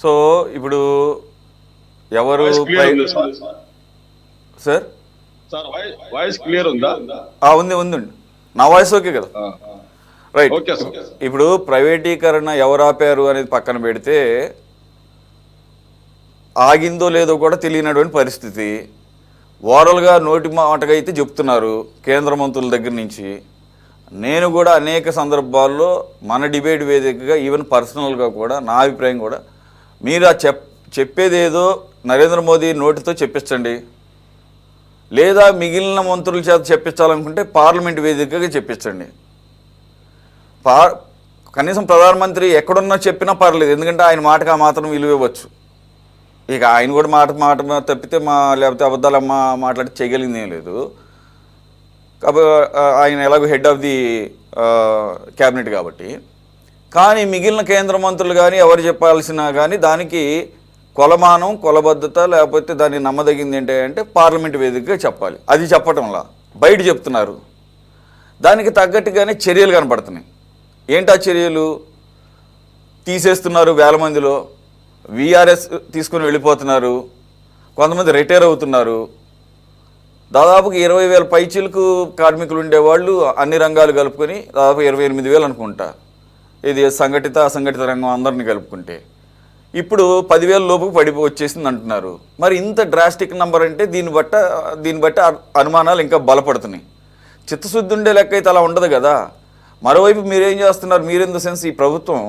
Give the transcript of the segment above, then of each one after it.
So ఇప్పుడు ఎవరు voice clear ఉంది sir. Sir sir voice clear ఉందా? ఉంది ఉందండి. నా వాయిస్ ఓకే కదా? రైట్. Okay sir. ఇప్పుడు ప్రైవేటీకరణ ఎవరు ఆపారు అనేది పక్కన పెడితే ఆగిందో లేదో కూడా తెలియనటువంటి పరిస్థితి. ఓరల్గా నోటి మాటగా అయితే చెప్తున్నారు కేంద్ర మంత్రుల దగ్గర నుంచి. నేను కూడా అనేక సందర్భాల్లో మన డిబేట్ వేదికగా ఈవెన్ పర్సనల్గా కూడా నా అభిప్రాయం కూడా మీరు ఆ చెప్పేదేదో నరేంద్ర మోదీ నోటితో చెప్పించండి, లేదా మిగిలిన మంత్రుల చేత చెప్పించాలనుకుంటే పార్లమెంట్ వేదికగా చెప్పించండి. కనీసం ప్రధానమంత్రి ఎక్కడున్నా చెప్పినా పర్లేదు, ఎందుకంటే ఆయన మాటకు ఆ మాత్రం విలువ ఇవ్వచ్చు. ఇక ఆయన కూడా మాట తప్పితే లేకపోతే అబద్ధాలు మాట్లాడి చేయగలిగింది ఏం లేదు. కాబట్టి ఆయన ఎలాగో హెడ్ ఆఫ్ ది క్యాబినెట్ కాబట్టి. కానీ మిగిలిన కేంద్ర మంత్రులు కానీ ఎవరు చెప్పాల్సినా కానీ దానికి కొలమానం కొలబద్ధత లేకపోతే దాన్ని నమ్మదగింది ఏంటంటే పార్లమెంట్ వేదికగా చెప్పాలి. అది చెప్పటంలా బయట చెప్తున్నారు. దానికి తగ్గట్టుగానే చర్యలు కనపడుతున్నాయి. ఏంటా చర్యలు? తీసేస్తున్నారు వేల మందిలో, విఆర్ఎస్ తీసుకుని వెళ్ళిపోతున్నారు, కొంతమంది రిటైర్ అవుతున్నారు. దాదాపుగా 20,000 పైచీలకు కార్మికులు ఉండేవాళ్ళు అన్ని రంగాలు కలుపుకొని దాదాపు 28,000 అనుకుంటా, ఇది సంఘటిత అసంఘటిత రంగం అందరినీ కలుపుకుంటే. ఇప్పుడు 10,000 లోపుకు వచ్చేసింది అంటున్నారు. మరి ఇంత డ్రాస్టిక్ నెంబర్ అంటే దీన్ని బట్టి అనుమానాలు ఇంకా బలపడుతున్నాయి. చిత్తశుద్ధి ఉండే లెక్క అయితే అలా ఉండదు కదా. మరోవైపు మీరేం చేస్తున్నారు? మీరు ఇన్ ద సెన్స్ ఈ ప్రభుత్వం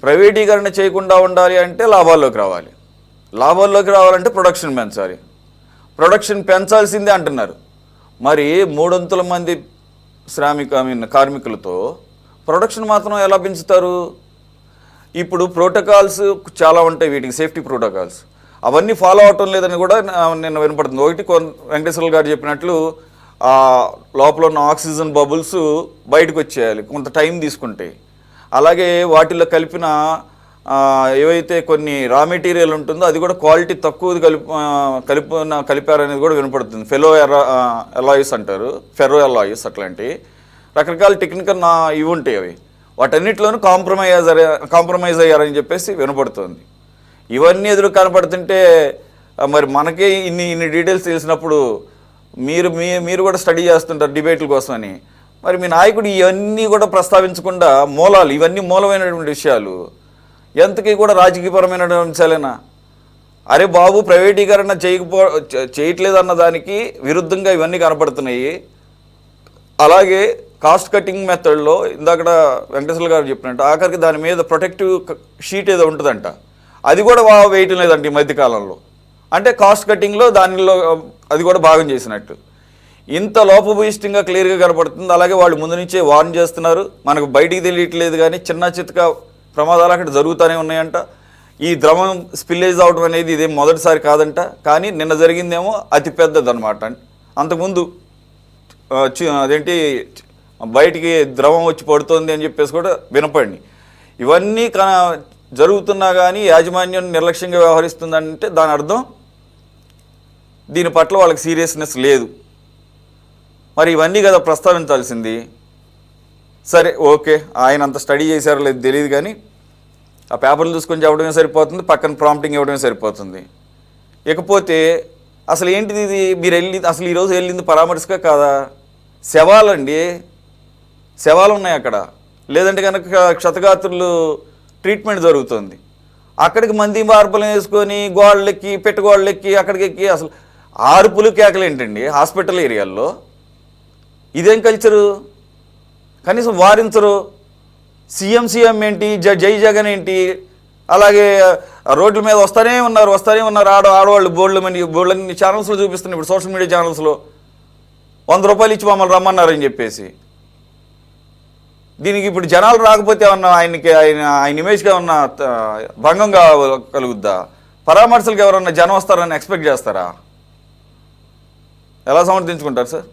ప్రైవేటీకరణ చేయకుండా ఉండాలి అంటే లాభాల్లోకి రావాలి. లాభాల్లోకి రావాలంటే ప్రొడక్షన్ పెంచాలి. ప్రొడక్షన్ పెంచాల్సిందే అంటున్నారు. మరి 300 మంది కార్మికులతో ప్రొడక్షన్ మాత్రం ఎలా పెంచుతారు? ఇప్పుడు ప్రోటోకాల్స్ చాలా ఉంటాయి, వీటికి సేఫ్టీ ప్రోటోకాల్స్ అవన్నీ ఫాలో అవటం లేదని కూడా నిన్న వినపడుతుంది. ఒకటి వెంకటేశ్వర గారు చెప్పినట్లు లోపల ఉన్న ఆక్సిజన్ బబుల్స్ బయటకు వచ్చేయాలి, కొంత టైం తీసుకుంటాయి. అలాగే వాటిల్లో కలిపిన ఏవైతే కొన్ని రా మెటీరియల్ ఉంటుందో అది కూడా క్వాలిటీ తక్కువది కలిపారనేది కూడా వినపడుతుంది. ఎలాయిస్ అంటారు, ఫెర్రో ఎలాయిస్, అట్లాంటి రకరకాల టెక్నికల్ ఇవి ఉంటాయి. అవి వాటన్నిటిలోనూ కాంప్రమైజ్ అయ్యారని చెప్పేసి వినపడుతుంది. ఇవన్నీ ఎదురు కనపడుతుంటే మరి మనకే ఇన్ని డీటెయిల్స్ తెలిసినప్పుడు మీరు కూడా స్టడీ చేస్తుంటారు డిబేట్ల కోసమని. మరి మీ నాయకుడు ఇవన్నీ కూడా ప్రస్తావించకుండా మూలాలు, ఇవన్నీ మూలమైనటువంటి విషయాలు ఎంతకీ కూడా రాజకీయపరమైనటువంటి అంశాలేనా? అరే బాబు, ప్రైవేటీకరణ చేయట్లేదన్న దానికి విరుద్ధంగా ఇవన్నీ కనపడుతున్నాయి. అలాగే కాస్ట్ కటింగ్ మెథడ్లో ఇందాక వెంకటేశ్వర గారు చెప్పినట్టు ఆఖరికి దాని మీద ప్రొటెక్టివ్ షీట్ ఏదో ఉంటుందంట, అది కూడా వేయటం లేదంట ఈ మధ్యకాలంలో. అంటే కాస్ట్ కటింగ్లో దానిలో అది కూడా భాగం చేసినట్టు. ఇంత లోపభూయిష్టంగా క్లియర్గా కనపడుతుంది. అలాగే వాళ్ళు ముందు నుంచే వార్న్ చేస్తున్నారు, మనకు బయటికి తెలియట్లేదు కానీ చిన్న చితక ప్రమాదాలు అక్కడ జరుగుతూనే ఉన్నాయంట. ఈ ద్రవం స్పిల్లేజ్ అవడం అనేది ఇదేం మొదటిసారి కాదంట, కానీ నిన్న జరిగిందేమో అతి పెద్దదన్నమాట. అంతకుముందు అదేంటి బయటికి ద్రవం వచ్చి పడుతోంది అని చెప్పేసి కూడా వినపడి. ఇవన్నీ జరుగుతున్నా కానీ యాజమాన్యం నిర్లక్ష్యంగా వ్యవహరిస్తుందంటే దాని అర్థం దీని పట్ల వాళ్ళకి సీరియస్నెస్ లేదు. మరి ఇవన్నీ కదా ప్రస్తావించాల్సింది. సరే, ఓకే, ఆయన అంత స్టడీ చేశారో లేదు తెలియదు, కానీ ఆ పేపర్లు చూసుకొని చెప్పడమే సరిపోతుంది, పక్కన ప్రాంప్టింగ్ ఇవ్వడమే సరిపోతుంది. ఇకపోతే అసలు ఏంటిది ఇది? మీరు అసలు ఈరోజు వెళ్ళింది పరామర్శగా కాదా? శవాలండి, శవాలు ఉన్నాయి అక్కడ. లేదంటే కనుక క్షతగాత్రులు ట్రీట్మెంట్ జరుగుతుంది. అక్కడికి మంది మార్పులు వేసుకొని గోడలెక్కి పెట్టగోడలెక్కి అక్కడికి ఎక్కి అసలు ఆరుపులు కేకలు ఏంటండి హాస్పిటల్ ఏరియాల్లో? ఇదేం కల్చరు? కనీసం వారించరు. సీఎం ఏంటి, జై జగన్ ఏంటి? అలాగే రోడ్ల మీద వస్తూనే ఉన్నారు ఆడవాళ్ళు. బోర్డులన్నీ ఛానల్స్లో చూపిస్తున్నాయి ఇప్పుడు, సోషల్ మీడియా ఛానల్స్లో. 100 రూపాయలు ఇచ్చి మమ్మల్ని రమ్మన్నారని చెప్పేసి. దీనికి ఇప్పుడు జనాలు రాకపోతే ఏమన్నా ఆయన ఇమేజ్గా ఏమన్నా భంగం కలుగుద్దా? పరామర్శలకు ఎవరన్నా జనం వస్తారని ఎక్స్పెక్ట్ చేస్తారా? ఎలా సమర్థించుకుంటారు సార్?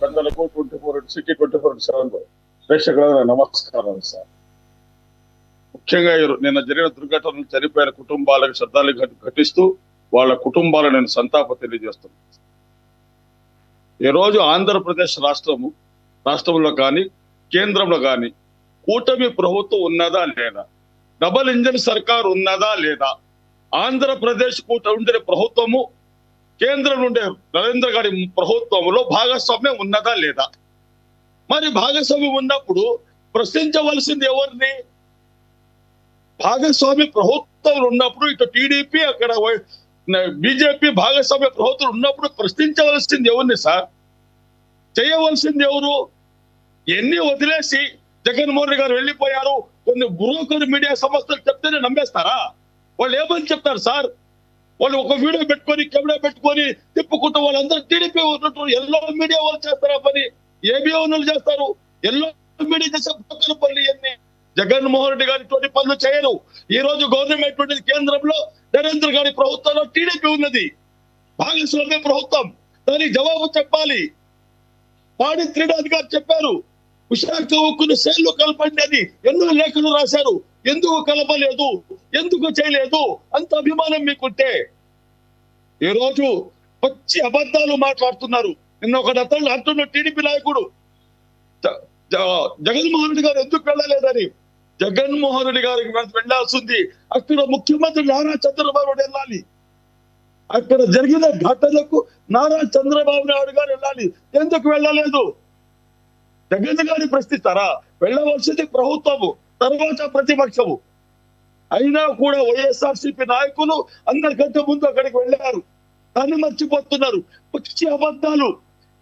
పెద్దలకు 24/7 ప్రేక్షకులకు నమస్కారాలు సార్. ముఖ్యంగా నిన్న జరిగిన దుర్ఘటనలు చనిపోయిన కుటుంబాలకు శ్రద్ధాలు ఘటిస్తూ వాళ్ళ కుటుంబాలను నేను సంతాపం తెలియజేస్తున్నాను. ఈరోజు ఆంధ్రప్రదేశ్ రాష్ట్రంలో కానీ కేంద్రంలో కానీ కూటమి ప్రభుత్వం ఉన్నదా లేదా, డబల్ ఇంజిన్ సర్కార్ ఉన్నదా లేదా, ఆంధ్రప్రదేశ్ ఉండే ప్రభుత్వము కేంద్రం నుండే నరేంద్ర గారి ప్రభుత్వంలో భాగస్వామ్యం ఉన్నదా లేదా? మరి భాగస్వామ్యం ఉన్నప్పుడు ప్రశ్నించవలసింది ఎవరిని? భాగస్వామి ప్రభుత్వం ఉన్నప్పుడు ఇటు టీడీపీ అక్కడ బీజేపీ భాగస్వామ్య ప్రభుత్వం ఉన్నప్పుడు ప్రశ్నించవలసింది ఎవరిని సార్? చేయవలసింది ఎవరు? ఎన్ని వదిలేసి జగన్మోహన్ రెడ్డి గారు వెళ్ళిపోయారు, కొన్ని బ్రోకర్ మీడియా సంస్థలు చెప్తేనే నమ్మేస్తారా? వాళ్ళు ఏమని చెప్తారు సార్? వాళ్ళు ఒక వీడియో పెట్టుకొని కెమెరా పెట్టుకొని తిప్పుకుంటూ వాళ్ళందరూ టీడీపీ ఉన్నట్టు ఎల్లో మీడియా వాళ్ళు చేస్తారా పని? ఏబీ వాళ్ళు చేస్తారు. ఎల్లో మీడియా చేసే బ్రోకర్ పనులు ఇవన్నీ. జగన్మోహన్ రెడ్డి గారి ఇటువంటి పనులు చేయరు. ఈ రోజు గవర్నమెంట్ ఉండేది కేంద్రంలో, నరేంద్ర గారి ప్రభుత్వంలో టీడీపీ ఉన్నది, భాగస్వామ్య ప్రభుత్వం. దానికి జవాబు చెప్పాలి. పాడి త్రినాథ్ గారు చెప్పారు, విశాఖ ఉక్కును సేల్లో కలపండి అని ఎన్నో లేఖలు రాశారు. ఎందుకు కలపలేదు, ఎందుకు చేయలేదు? అంత అభిమానం మీకుంటే ఈ రోజు పచ్చి అబద్ధాలు మాట్లాడుతున్నారు. నిన్న ఒకటి అతను అంటున్న టీడీపీ నాయకుడు జగన్మోహన్ రెడ్డి గారు ఎందుకు వెళ్ళలేదని. జగన్మోహన్ రెడ్డి గారికి వెళ్లాల్సింది అక్కడ ముఖ్యమంత్రి నారా చంద్రబాబు నాయుడు వెళ్ళాలి. అక్కడ జరిగిన ఘటనకు నారా చంద్రబాబు నాయుడు గారు వెళ్ళాలి. ఎందుకు వెళ్ళలేదు? జగన్ గారిని ప్రశ్నిస్తారా? వెళ్ళవలసింది ప్రభుత్వము, తర్వాత ప్రతిపక్షము. అయినా కూడా వైఎస్ఆర్సీపీ నాయకులు అందరికంటే ముందు అక్కడికి వెళ్ళారు. దాన్ని మర్చిపోతున్నారు. పచ్చి అబద్ధాలు.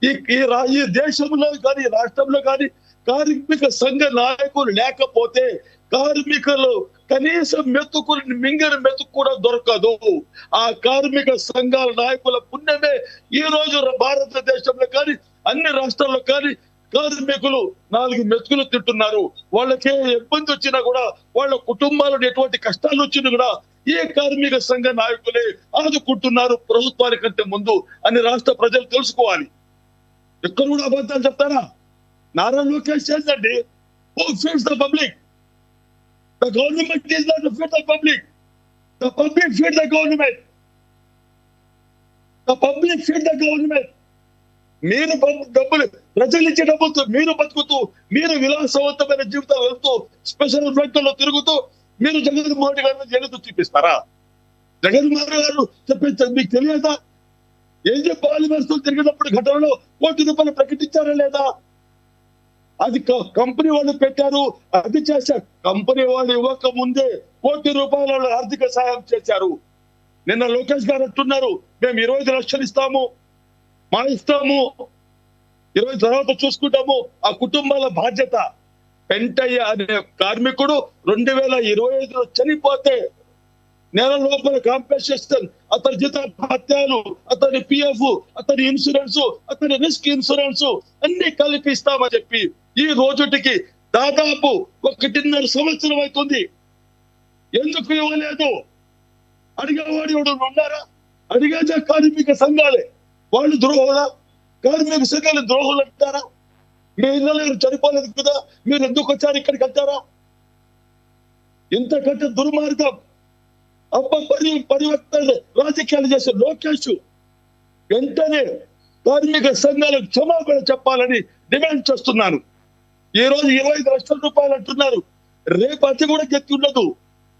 ఈ దేశంలో కానీ రాష్ట్రంలో కానీ కార్మిక సంఘ నాయకులు లేకపోతే కార్మికులు కనీసం మెతుకులు మింగిన మెతుకు కూడా దొరకదు. ఆ కార్మిక సంఘాల నాయకుల పుణ్యమే ఈ రోజు భారతదేశంలో కానీ అన్ని రాష్ట్రాల్లో కానీ కార్మికులు 4 మెతుకులు తింటున్నారు. వాళ్ళకే ఇబ్బంది వచ్చినా కూడా, వాళ్ళ కుటుంబాలను ఎటువంటి కష్టాలు వచ్చినా కూడా ఏ కార్మిక సంఘ నాయకులే ఆదుకుంటున్నారు ప్రభుత్వానికంటే ముందు అని రాష్ట్ర ప్రజలు తెలుసుకోవాలి. ఎక్కడ కూడా అబద్ధాలు చెప్తారా? నారా లోకేష్ ఏంటండి? Who feeds the public? The government is not to feed the public. The public feed the government. The public feed the government. మీరు డబ్బులు ప్రజలు ఇచ్చే డబ్బులతో మీరు బతుకుతూ, మీరు విలాసవంతమైన జీవితాలు వెళ్తూ, స్పెషల్ ఫ్లైట్లలో తిరుగుతూ మీరు జగన్మోహన్ రెడ్డి గారిని జగత్తు చూపిస్తారా? జగన్మోహన్ రెడ్డి గారు చెప్పించారు, మీకు తెలియదా? ఏం చెప్పాలి? వస్తువులు తిరిగినప్పుడు ఘటనలో ₹1 ప్రకటించారా లేదా? అది కంపెనీ వాళ్ళు పెట్టారు, అది చేశారు. కంపెనీ వాళ్ళు ఇవ్వక ముందే ₹1 ఆర్థిక సాయం చేశారు. నిన్న లోకేష్ గారు అంటున్నారు, మేము 25 లక్షలు ఇస్తాము, మా ఇస్తాము, 20 తర్వాత చూసుకుంటాము. ఆ కుటుంబాల బాధ్యత. పెంటయ్య అనే కార్మికుడు 2025లో చనిపోతే నెల లోపల కాంపెన్సేషన్, అతని జీతభత్యాలు, అతని పిఎఫ్, అతని ఇన్సూరెన్స్, అతని రిస్క్ ఇన్సూరెన్స్ అన్ని కలిపి ఇస్తామని చెప్పి ఈ రోజుటికి దాదాపు 1.5 సంవత్సరం అవుతుంది. ఎందుకు ఇవ్వలేదు? అడిగేవాడు ఎవడు ఉన్నారా? అడిగేదే కార్మిక సంఘాలే. వాళ్ళు ద్రోహులా? కార్మిక సంఘాలు ద్రోహులు అంటారా? మీ ఇళ్ళలో చనిపోలేదు కదా, మీరు ఎందుకు వచ్చారు ఇక్కడికి అంటారా? ఇంతకంటే దుర్మార్గం, పరివర్తన రాజకీయాలు చేసే లోకేష్ వెంటనే కార్మిక సంఘాలకు క్షమాపణ చెప్పాలని డిమాండ్ చేస్తున్నాను. ఈ రోజు ₹25 లక్షలు అంటున్నారు. రేపు అది కూడా గట్టి ఉండదు.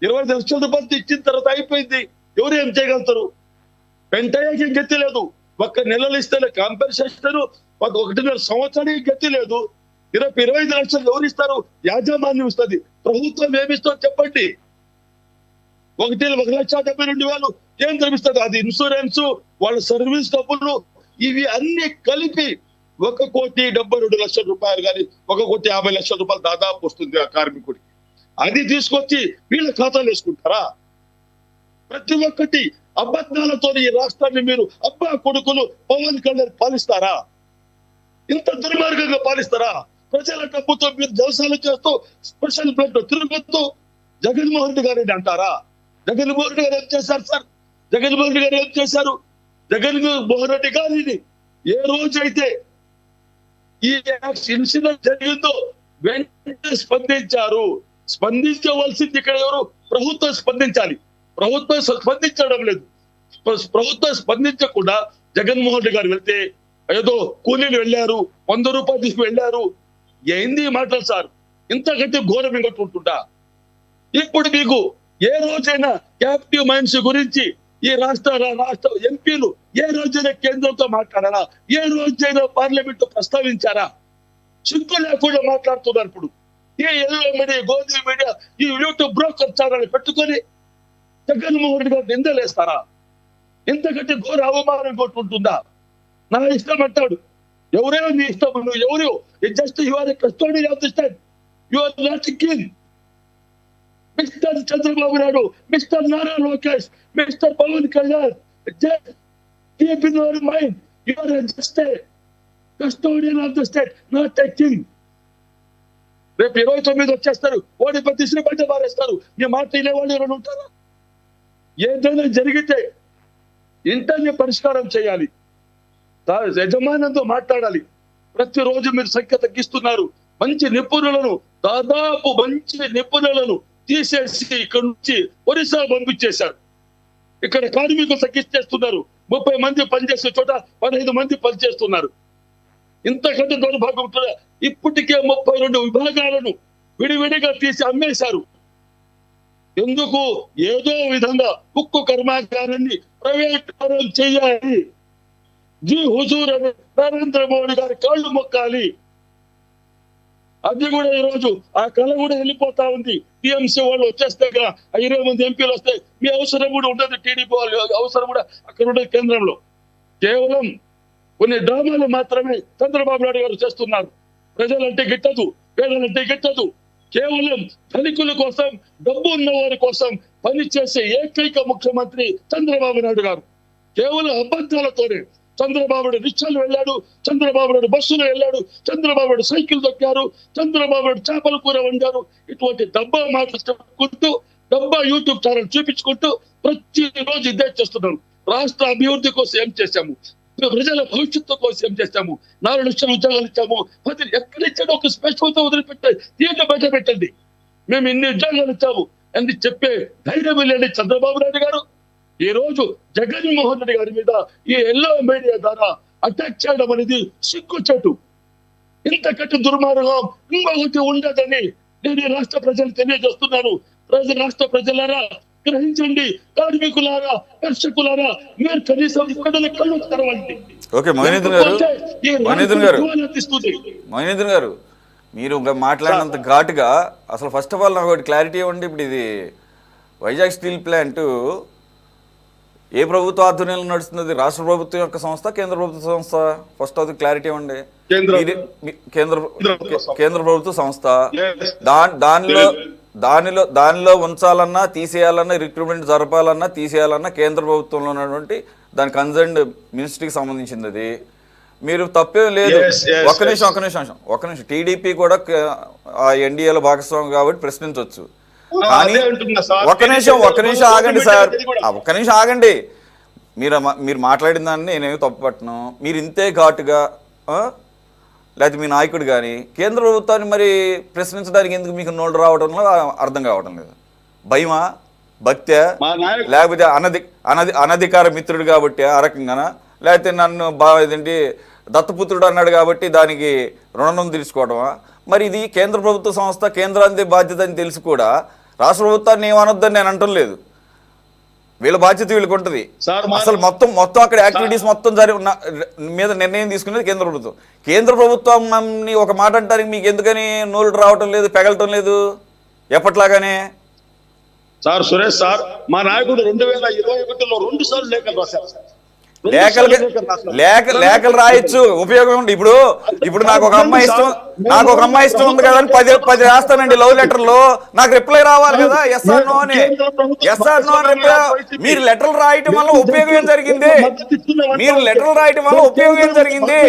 ₹25 లక్షలు ఇచ్చిన తర్వాత అయిపోయింది. ఎవరు ఏం చేయగలుగుతారు? వెంటనే గట్టి లేదు. 1 నెలలు ఇస్తేనే కాంపెన్సేషన్, 1.5 సంవత్సరానికి గట్టి లేదు. 25 లక్షలు ఎవరు ఇస్తారు? యాజమాన్యం ఇస్తుంది. ప్రభుత్వం ఏమిస్తో చెప్పండి. 1,72,000 కేంద్రం ఇస్తుంది. అది ఇన్సూరెన్స్, వాళ్ళ సర్వీస్ డబ్బులు, ఇవి అన్ని కలిపి ₹1,72,00,000 కానీ ₹1,50,00,000 దాదాపు వస్తుంది ఆ కార్మికుడికి. అది తీసుకొచ్చి వీళ్ళ ఖాతాలు వేసుకుంటారా? ప్రతి ఒక్కటి అబద్ధాలతో ఈ రాష్ట్రాన్ని మీరు అబ్బా కొడుకులు పవన్ కళ్యాణ్ పాలిస్తారా? ఇంత దుర్మార్గంగా పాలిస్తారా? ప్రజల డబ్బుతో మీరు జలసాలు చేస్తూ, స్పెషల్ ఫ్లైట్ తిరుగుతూ జగన్మోహన్ రెడ్డి గారిని అంటారా? జగన్మోహన్ రెడ్డి గారు ఏం చేశారు సార్? జగన్మోహన్ రెడ్డి గారు ఏం చేశారు? జగన్మోహన్ రెడ్డి గారిని ఏ రోజైతే ఈ ఇన్సిడెంట్ జరిగిందో వెంటనే స్పందించారు. స్పందించవలసింది ఇక్కడ ఎవరు? ప్రభుత్వం స్పందించాలి. ప్రభుత్వం స్పందించడం లేదు. ప్రభుత్వం స్పందించకుండా జగన్మోహన్ రెడ్డి గారు వెళ్తే ఏదో కూలీలు వెళ్ళారు, ₹100 తీసుకు వెళ్ళారు. ఏంది మాటలు సార్? ఇంతకంటే ఘోరం ఇంకోటి ఉంటుందా? ఇప్పుడు మీకు ఏ రోజైనా క్యాప్టివ్ మైండ్స్ గురించి ఈ రాష్ట్ర ఎంపీలు ఏ రోజైనా కేంద్రంతో మాట్లాడారా? ఏ రోజైనా పార్లమెంట్ ప్రస్తావించారా? సిగ్గు లేకుండా మాట్లాడుతున్నారు. ఇప్పుడు ఈ ఎల్లో మీడియా, గోధుమ మీడియా, ఈ యూట్యూబ్ బ్రోకర్ ఛానల్ పెట్టుకొని జగన్మోహన్ రెడ్డి గారు నిందలేస్తారా? ఇంతకంటే ఘోర అవమానం కొట్టుంటుందా? నా ఇష్టం అంటాడు. ఎవరైనా నీ ఇష్టం, నువ్వు ఎవరు? Just you are a custodian of the state, you are not king. Mister Chandrababu Naidu, mister Nara Lokesh, mister Pavan Kalyan, just keep in your mind, you are just a custodian of the state, not a king. రేపు 29 వచ్చేస్తారు, ఓడి ప్రతిశ్రీ బయట మారేస్తారు. మీ మాట వినేవాళ్ళు ఎవరు ఉంటారా? ఏదైనా జరిగితే ఇంటర్ని పరిష్కారం చేయాలి, యజమానంతో మాట్లాడాలి. ప్రతిరోజు మీరు సంఖ్య తగ్గిస్తున్నారు. మంచి నిపుణులను, దాదాపు మంచి నిపుణులను తీసేసి ఇక్కడ నుంచి ఒరిస్సా పంపించేశారు. ఇక్కడ కార్మికులు తగ్గిస్తేస్తున్నారు. 30 మంది పనిచేసే చోట 15 మంది పనిచేస్తున్నారు. ఇంతకంటే దౌర్భాగ్యం ఉంటుందా? ఇప్పటికే 32 విభాగాలను విడివిడిగా తీసి అమ్మేశారు. ఎందుకు? ఏదో విధంగా ఉక్కు కర్మాగారాన్ని ప్రైవేట్ పరం చేయాలి. జీ హుజూర్ అని నరేంద్ర మోడీ గారి కాళ్ళు మొక్కాలి. అది కూడా ఈ రోజు ఆ కళ కూడా వెళ్ళిపోతా ఉంది. టీఎంసీ వాళ్ళు వచ్చేస్తే 20 మంది ఎంపీలు వస్తే మీ అవసరం కూడా ఉండదు. టీడీపీ వాళ్ళు అవసరం కూడా అక్కడ ఉండదు. కేంద్రంలో కేవలం కొన్ని డ్రామాలు మాత్రమే చంద్రబాబు నాయుడు గారు చేస్తున్నారు. ప్రజలంటే గిట్టదు, పేదలంటే గిట్టదు. కేవలం ధనికుల కోసం, డబ్బు ఉన్న వారి కోసం పనిచేసే ఏకైక ముఖ్యమంత్రి చంద్రబాబు నాయుడు గారు. కేవలం అబద్ధాలతోనే చంద్రబాబు నాయుడు రిక్షాలు వెళ్ళాడు, చంద్రబాబు నాయుడు బస్సులు వెళ్ళాడు, చంద్రబాబు నాయుడు సైకిల్ దొక్కారు, చంద్రబాబు నాయుడు చేపల కూర వండారు. ఇటువంటి డబ్బా మాటలు చెప్పుకుంటూ, డబ్బా యూట్యూబ్ ఛానల్ చూపించుకుంటూ ప్రతిరోజు ఇదే చేస్తున్నాం. రాష్ట్ర అభివృద్ధి కోసం ఏం చేశాము, ప్రజల భవిష్యత్తు కోసం ఏం చేస్తాము, 4 లక్షల ఉద్యోగాలు ఇచ్చాము. ఎక్కడ ఇచ్చాడు? ఒక స్పెషల్తో వదిలిపెట్టాలి, తీర్థ బయట పెట్టండి. మేము ఇన్ని ఉద్యోగాలు ఇచ్చాము అని చెప్పే ధైర్యం లేని చంద్రబాబు నాయుడు గారు ఈ రోజు జగన్మోహన్ రెడ్డి గారి మీద ఈ ఎల్లో మీడియా ద్వారా అటాక్ చేయడం అనేది సిగ్గుచేటు. ఇంతకంటే దుర్మార్గం ఇంకొకటి ఉండదని నేను ఈ రాష్ట్ర ప్రజలు తెలియజేస్తున్నాను. రాష్ట్ర ప్రజలారా గ్రహించండి. కార్మికులారా, కర్షకులారా, మీరు కనీసం ఇక్కడ కళ్ళు తెరవండి. ఓకే మహేంద్రన్ గారు, మీరు మాట్లాడినంత ఘాటుగా అసలు ఫస్ట్ ఆఫ్ ఆల్ నాకు ఒకటి క్లారిటీ ఇవ్వండి. ఇప్పుడు ఇది వైజాగ్ స్టీల్ ప్లాంట్ ఏ ప్రభుత్వ ఆధ్వర్యంలో నడుస్తుంది? రాష్ట్ర ప్రభుత్వం యొక్క సంస్థ, కేంద్ర ప్రభుత్వ సంస్థ? ఫస్ట్ అది క్లారిటీ ఇవ్వండి. కేంద్ర ప్రభుత్వ సంస్థ. దానిలో ఉంచాలన్నా తీసేయాలన్నా, రిక్రూట్మెంట్ జరపాలన్నా తీసేయాలన్నా కేంద్ర ప్రభుత్వంలో ఉన్నటువంటి దాని కన్సర్న్డ్ మినిస్ట్రీకి సంబంధించింది. అది మీరు తప్పేం లేదు. ఒక్క నిమిషం టీడీపీ కూడా ఎన్డీఏలో భాగస్వామి కాబట్టి ప్రశ్నించవచ్చు. కానీ ఒక్క నిమిషం ఆగండి సార్, ఒక్క నిమిషం ఆగండి. మీరు మాట్లాడిన దాన్ని నేనేమి తప్పుపట్టను. మీరు ఇంతే ఘాటుగా లేకపోతే మీ నాయకుడు కానీ కేంద్ర ప్రభుత్వాన్ని మరి ప్రశ్నించడానికి ఎందుకు మీకు నోళ్ళు రావడంలో అర్థం కావడం లేదు. భయమా, భక్త్యా, లేకపోతే అనధికార మిత్రుడు కాబట్టి ఆ రకంగానా, లేకపోతే నన్ను ఇదేంటి దత్తపుత్రుడు అన్నాడు కాబట్టి దానికి రుణం తీర్చుకోవడమా? మరి ఇది కేంద్ర ప్రభుత్వ సంస్థ, కేంద్రాంతి బాధ్యత అని తెలిసి కూడా రాష్ట్ర ప్రభుత్వాన్ని ఏమనొద్దని నేను అంటం లేదు. వీళ్ళ బాధ్యత వీళ్ళకి ఉంటుంది. అసలు మొత్తం అక్కడ యాక్టివిటీస్ మొత్తం మీద నిర్ణయం తీసుకునేది కేంద్ర ప్రభుత్వం. కేంద్ర ప్రభుత్వాన్ని ఒక మాట అంటానికి మీకు ఎందుకని నోళ్ళు రావటం లేదు, పెగలటం లేదు ఎప్పట్లాగానే? సార్ సురేష్ సార్, మా నాయకుడు 2021లో 2 సార్లు లేఖలు రాశారు. లేఖలు రాయొచ్చు, ఉపయోగం ఉంది. ఇప్పుడు నాకు ఒక అమ్మాయి ఇష్టం ఉంది కదా అని 10 రాస్తానండి లవ్ లెటర్లో. నాకు రిప్లై రావాలి కదా, ఎస్ ఆర్ నో అని రిప్లై. మీరు లెటర్లు రాయటం వల్ల ఉపయోగం ఏం జరిగింది? మీరు లెటర్లు రాయటం వల్ల ఉపయోగం ఏం జరిగింది?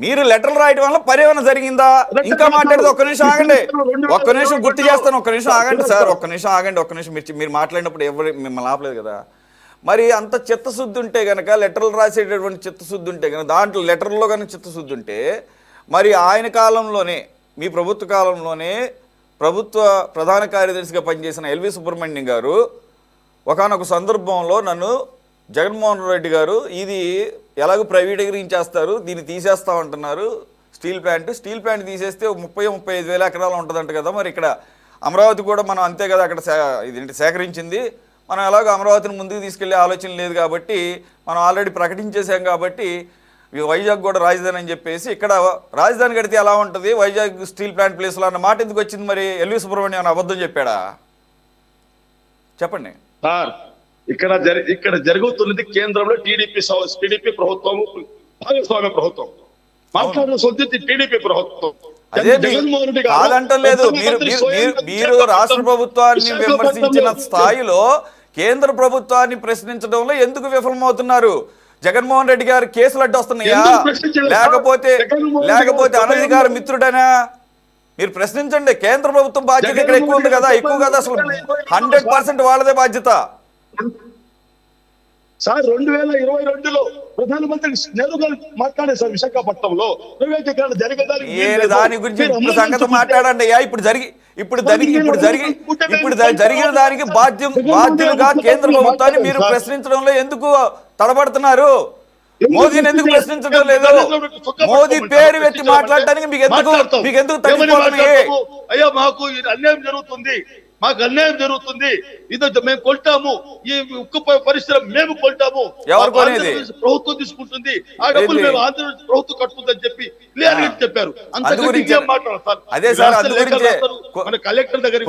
మీరు లెటర్లు రాయటం వల్ల పరివర్తన జరిగిందా? ఇంకా మాట్లాడేది ఒక్క నిమిషం ఆగండి, ఒక్క నిమిషం గుర్తు చేస్తాను. ఒక్క నిమిషం ఆగండి సార్, ఒక్క నిమిషం ఆగండి. మీరు మాట్లాడినప్పుడు ఎవరు మిమ్మల్ని ఆపలేదు కదా. మరి అంత చిత్తశుద్ధి ఉంటే కనుక, లెటర్లు రాసేటటువంటి చిత్తశుద్ధి ఉంటే కనుక, దాంట్లో లెటర్లో కనుక చిత్తశుద్ధి ఉంటే, మరి ఆయన కాలంలోనే, మీ ప్రభుత్వ కాలంలోనే ప్రభుత్వ ప్రధాన కార్యదర్శిగా పనిచేసిన ఎల్వి సుబ్రహ్మణ్యం గారు ఒకానొక సందర్భంలో నన్ను జగన్మోహన్ రెడ్డి గారు ఇది ఎలాగో ప్రైవేటీకరించేస్తారు, దీన్ని తీసేస్తామంటున్నారు, స్టీల్ ప్లాంట్ తీసేస్తే 30-35 వేల ఎకరాలు ఉంటుందంట కదా. మరి ఇక్కడ అమరావతి కూడా మనం అంతే కదా, అక్కడ ఇదేంటి సేకరించింది. మనం ఎలాగో అమరావతిని ముందుకు తీసుకెళ్లే ఆలోచన లేదు కాబట్టి మనం ఆల్రెడీ ప్రకటించేసాం కాబట్టి వైజాగ్ కూడా రాజధాని అని చెప్పేసి ఇక్కడ రాజధాని కడితే ఎలా ఉంటుంది వైజాగ్ స్టీల్ ప్లాంట్ ప్లేస్లో అన్న మాట ఎందుకు వచ్చింది? మరి ఎల్వి సుబ్రహ్మణ్యం అని అబద్ధం చెప్పాడా? చెప్పండి సార్. ఇక్కడ జరుగుతున్నది కేంద్రంలో టీడీపీ ప్రభుత్వం, భాగస్వామ్య ప్రభుత్వం. మాట్లాడిన సొంత టీడీపీ ప్రభుత్వం. అదే కాదంటలేదు. మీరు రాష్ట్ర ప్రభుత్వాన్ని విమర్శించిన స్థాయిలో కేంద్ర ప్రభుత్వాన్ని ప్రశ్నించడంలో ఎందుకు విఫలమవుతున్నారు? జగన్మోహన్ రెడ్డి గారు కేసులు అడ్డు వస్తున్నాయా, లేకపోతే అనధికార మిత్రుడనా? మీరు ప్రశ్నించండి. కేంద్ర ప్రభుత్వం బాధ్యత ఇక్కడ ఎక్కువ ఉంది కదా, ఎక్కువ కదా, అసలు 100% వాళ్ళదే బాధ్యత. సార్ 2022లో ప్రధానమంత్రి నెహ్రూ గారు మాట్లాడారు సార్ విశాఖపట్నంలో ప్రైవేటీకరణ జరిగేదానికి. దాని గురించి ఇప్పుడు సంగతి మాట్లాడండి. ఇప్పుడు జరిగిన దానికి బాధ్యులుగా కేంద్ర ప్రభుత్వాన్ని మీరు ప్రశ్నించడంలో ఎందుకు తడబడుతున్నారు? మోదీని ఎందుకు ప్రశ్నించడం లేదు? మోదీ పేరు ఎత్తి మాట్లాడడానికి మీకు ఎందుకు తగ్గిపోతున్నాయి? అయ్యా మాకు అన్యాయం జరుగుతుంది, మాకు అన్యాయం జరుగుతుంది, ఇది మేము కొంటాము, ఈ ఉక్కు పరిశ్రమ మేము కొంటాము, ఎవరు కొనేది? ప్రభుత్వం తీసుకుంటుంది, ఆ డబ్బులు మేము ఆంధ్రప్రదేశ్ ప్రభుత్వం కట్టుకుందని చెప్పి క్లియర్ గా చెప్పారు. అదే సార్, అందు గురించే కలెక్టర్ దగ్గర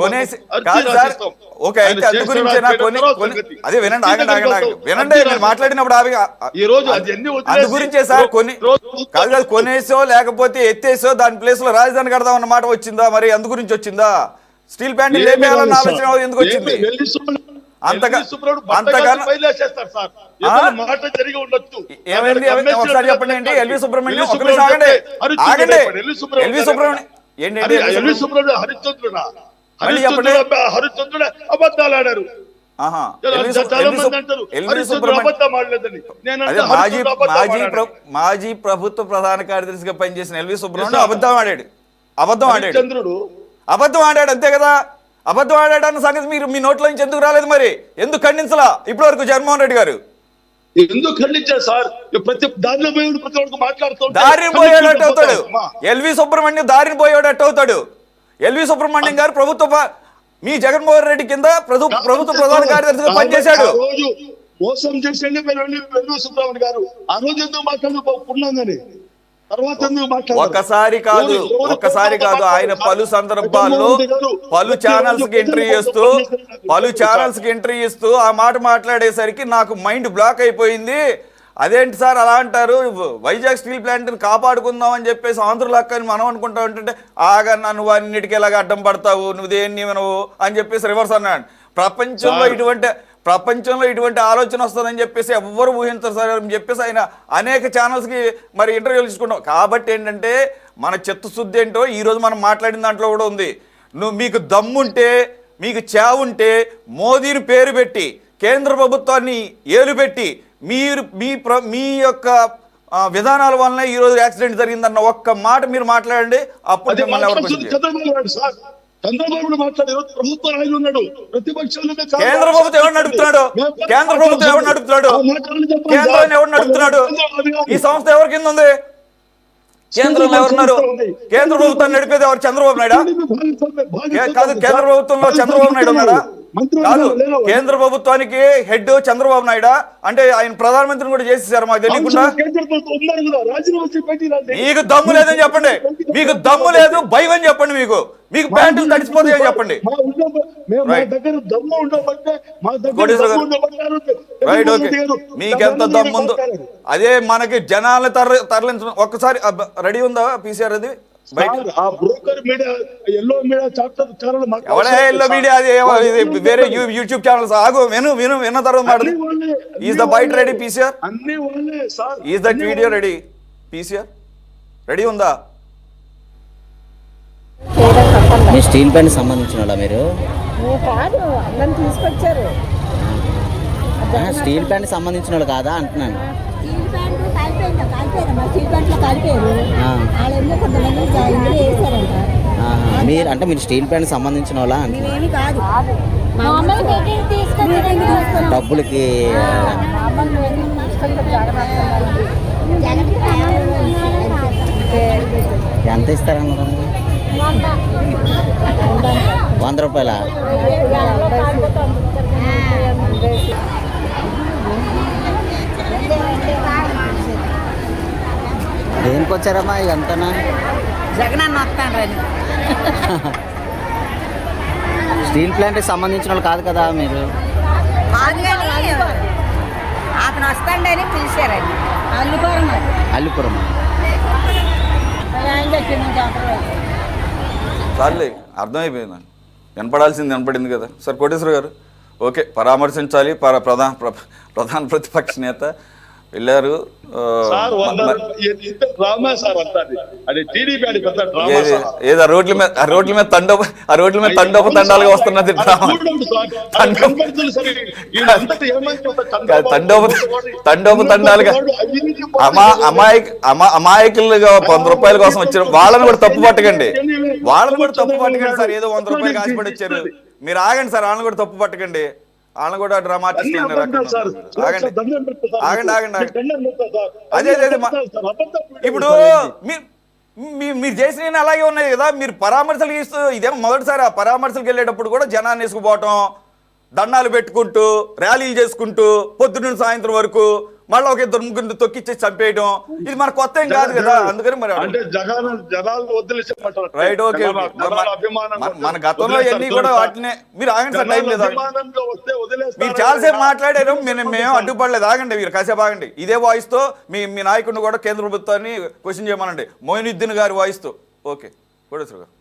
అదే వినండి, వినండి మీరు మాట్లాడినప్పుడు ఈ రోజు అందు గురించే సార్ కాదు కొనేసో లేకపోతే ఎత్తేసో దాని ప్లేస్ లో రాజధాని కడదామన్న మాట వచ్చిందా? మరి అందు గురించి వచ్చిందా? స్టీల్ ప్లాంట్ లేపేయాలన్న ఆలోచన ఎందుకు వచ్చింది? ఏమైంది ఒకసారి చెప్పండి ఏంటి? ఎల్వి సుబ్రహ్మణ్యం ఒక నిమిషం ఆగండి. ఎల్వి సుబ్రహ్మణ్యం ఏంటంటే హరిశ్చంద్రుడు అబద్ధాలు ఆడారు. మాజీ ప్రభుత్వ ప్రధాన కార్యదర్శిగా పనిచేసిన ఎల్వి సుబ్రహ్మణ్యం అబద్ధం ఆడాడు అంతే కదా. అబద్ధం ఆడాడన్న సంగతి మీరు మీ నోట్లో నుంచి ఎందుకు రాలేదు? మరి ఎందుకు ఖండించలా ఇప్పటి వరకు జగన్మోహన్ రెడ్డి గారు? ఎందుకు ఖండించారు సార్? ప్రతి దారిలో మాట్లాడుతాడు, దారిని పోయేటట్టు అవుతాడు. ఎల్వి సుబ్రహ్మణ్యం దారిని పోయేటట్టు అవుతాడు. ఎల్వి సుబ్రహ్మణ్యం గారు మీ జగన్మోహన్ రెడ్డి కింద ప్రభుత్వ ప్రధాన కార్యదర్శిగా పనిచేశాడు. మోసం చేసేయండి ఎల్వి సుబ్రహ్మణ్యం గారు. ఆ రోజు ఎందుకు మాట్లాడుతున్నాగానే ఒక్కసారి కాదు ఆయన పలు సందర్భాల్లో పలు ఛానల్స్ కి ఎంట్రీ ఇస్తూ ఆ మాట మాట్లాడేసరికి నాకు మైండ్ బ్లాక్ అయిపోయింది. అదేంటి సార్ అలా అంటారు? వైజాగ్ స్టీల్ ప్లాంట్ని కాపాడుకుందాం అని చెప్పేసి ఆంధ్రుల హక్కని మనం అనుకుంటా ఉంటుంటే నువ్వు అన్నిటికీ ఎలాగ అడ్డం పడతావు, నువ్వు దేన్ని నువ్వు అని చెప్పేసి రివర్స్ అన్నాడు. ప్రపంచంలో ఇటువంటి ఆలోచన వస్తుందని చెప్పేసి ఎవ్వరు ఊహించరు సార్ అని చెప్పేసి ఆయన అనేక ఛానల్స్కి మరి ఇంటర్వ్యూలు తీసుకుంటాం. కాబట్టి ఏంటంటే మన చిత్తశుద్ధి ఏంటో ఈరోజు మనం మాట్లాడిన దాంట్లో కూడా ఉంది. మీకు దమ్ముంటే, మీకు చావుంటే మోదీని పేరు పెట్టి కేంద్ర ప్రభుత్వాన్ని ఏలుపెట్టి మీ యొక్క విధానాల వలన ఈరోజు యాక్సిడెంట్ జరిగిందన్న ఒక్క మాట మీరు మాట్లాడండి. అప్పుడు చంద్రబాబు మాట్లాడారు. ప్రభుత్వం ఆయన ఉన్నాడు, ప్రతిపక్షాలు కేంద్ర ప్రభుత్వం ఎవరు నడుపుతున్నాడు? కేంద్రాన్ని ఎవరు నడుపుతున్నాడు? ఈ సంస్థ ఎవరి కింద ఉంది? కేంద్రంలో ఎవరున్నారు? కేంద్ర ప్రభుత్వాన్ని నడిపేది ఎవరు? చంద్రబాబు నాయుడు కాదు. కేంద్ర ప్రభుత్వంలో చంద్రబాబు నాయుడు ఉన్నాడా? కాదు. కేంద్ర ప్రభుత్వానికి హెడ్ చంద్రబాబు నాయుడా? అంటే ఆయన ప్రధానమంత్రిని కూడా చేసేసారు మాకు తెలియకుండా. మీకు దమ్ము లేదని చెప్పండి, మీకు దమ్ము లేదు భయం అని చెప్పండి, మీకు ప్యాంటులు తడిసిపోతాయని చెప్పండి. Right, okay. మీకెంత దమ్ముందో అదే మనకి జనాలను తరలించడం. ఒక్కసారి రెడీ ఉందా పీసీఆర్? అది ఎల్లో మీడియా అది వేరే యూట్యూబ్ ఛానల్స్. ఆగు, విన్న తర్వాత మాట్లాడు. Is the bite ready PCR? Is that video ready PCR? Ready ఉందా? మీ స్టీల్ ప్లాంట్ సంబంధించిన మీరు తీసుకొచ్చారు. స్టీల్ ప్లాంట్ సంబంధించిన వాళ్ళు కాదా అంటున్నాను. మీరు అంటే మీరు స్టీల్ ప్లాంట్ సంబంధించిన వాళ్ళ డబ్బులకి ఎంత ఇస్తారన్నారు? 100 రూపాయల? దేనికి వచ్చారమ్మా ఇదంతా? జగనన్న వస్తాను స్టీల్ ప్లాంట్కి సంబంధించిన వాళ్ళు కాదు కదా మీరు? కాదు కానీ అతను వస్తాడని పిలిచారండి. అల్లిపురం. చాలే, అర్థమైపోయింది. వినపడాల్సింది వినపడింది కదా. సార్ కోటేశ్వర గారు, ఓకే, పరామర్శించాలి. ప్రధాన ప్రతిపక్ష నేత వెళ్ళారు. సార్ డ్రామా సార్ అంతా అది టీడీపీ అది పెద్ద డ్రామా సార్. ఏదో రోడ్ల మీద తండోపతండాలుగా వస్తున్నది డ్రామా. తండోపతండాలుగా అమాయకులుగా 100 రూపాయల కోసం వచ్చారు. వాళ్ళని కూడా తప్పు పట్టకండి, సార్. ఏదో 100 రూపాయలు ఆశపడి వచ్చారు. మీరు ఆగండి సార్, వాళ్ళని కూడా తప్పు పట్టకండి. వాళ్ళని కూడా డ్రామాటిస్ట్ ఆగండి. అదే ఇప్పుడు మీరు చేసిన అలాగే ఉన్నాయి కదా. మీరు పరామర్శలు ఇస్తూ ఇదేమో మొదటిసారి. ఆ పరామర్శలకు వెళ్ళేటప్పుడు కూడా జనాన్ని వేసుకుపోవటం, దండాలు పెట్టుకుంటూ, ర్యాలీలు చేసుకుంటూ పొద్దున్న సాయంత్రం వరకు మళ్ళీ ఒక 2-3 తొక్కిచ్చి చంపేయడం, ఇది మన కొత్త ఏం కాదు కదా. అందుకని మరి అంటే జనాలు వదిలేసేమంటారు. Right, okay. మన గతంలో ఇవన్నీ కూడా వాటినే. మీరు ఆగండి సార్, టైం లేదా. మీరు చాలాసేపు మాట్లాడారు, మేము అడ్డుపడలేదు. ఆగండి, మీరు కాసేపు ఆగండి. ఇదే వాయిస్ తో మీ నాయకుడిని కూడా కేంద్ర ప్రభుత్వాన్ని క్వశ్చన్ చేయమనండి, మొయినుద్దీన్ గారి వాయిస్ తో. ఓకే కోటేశ్వర గారు.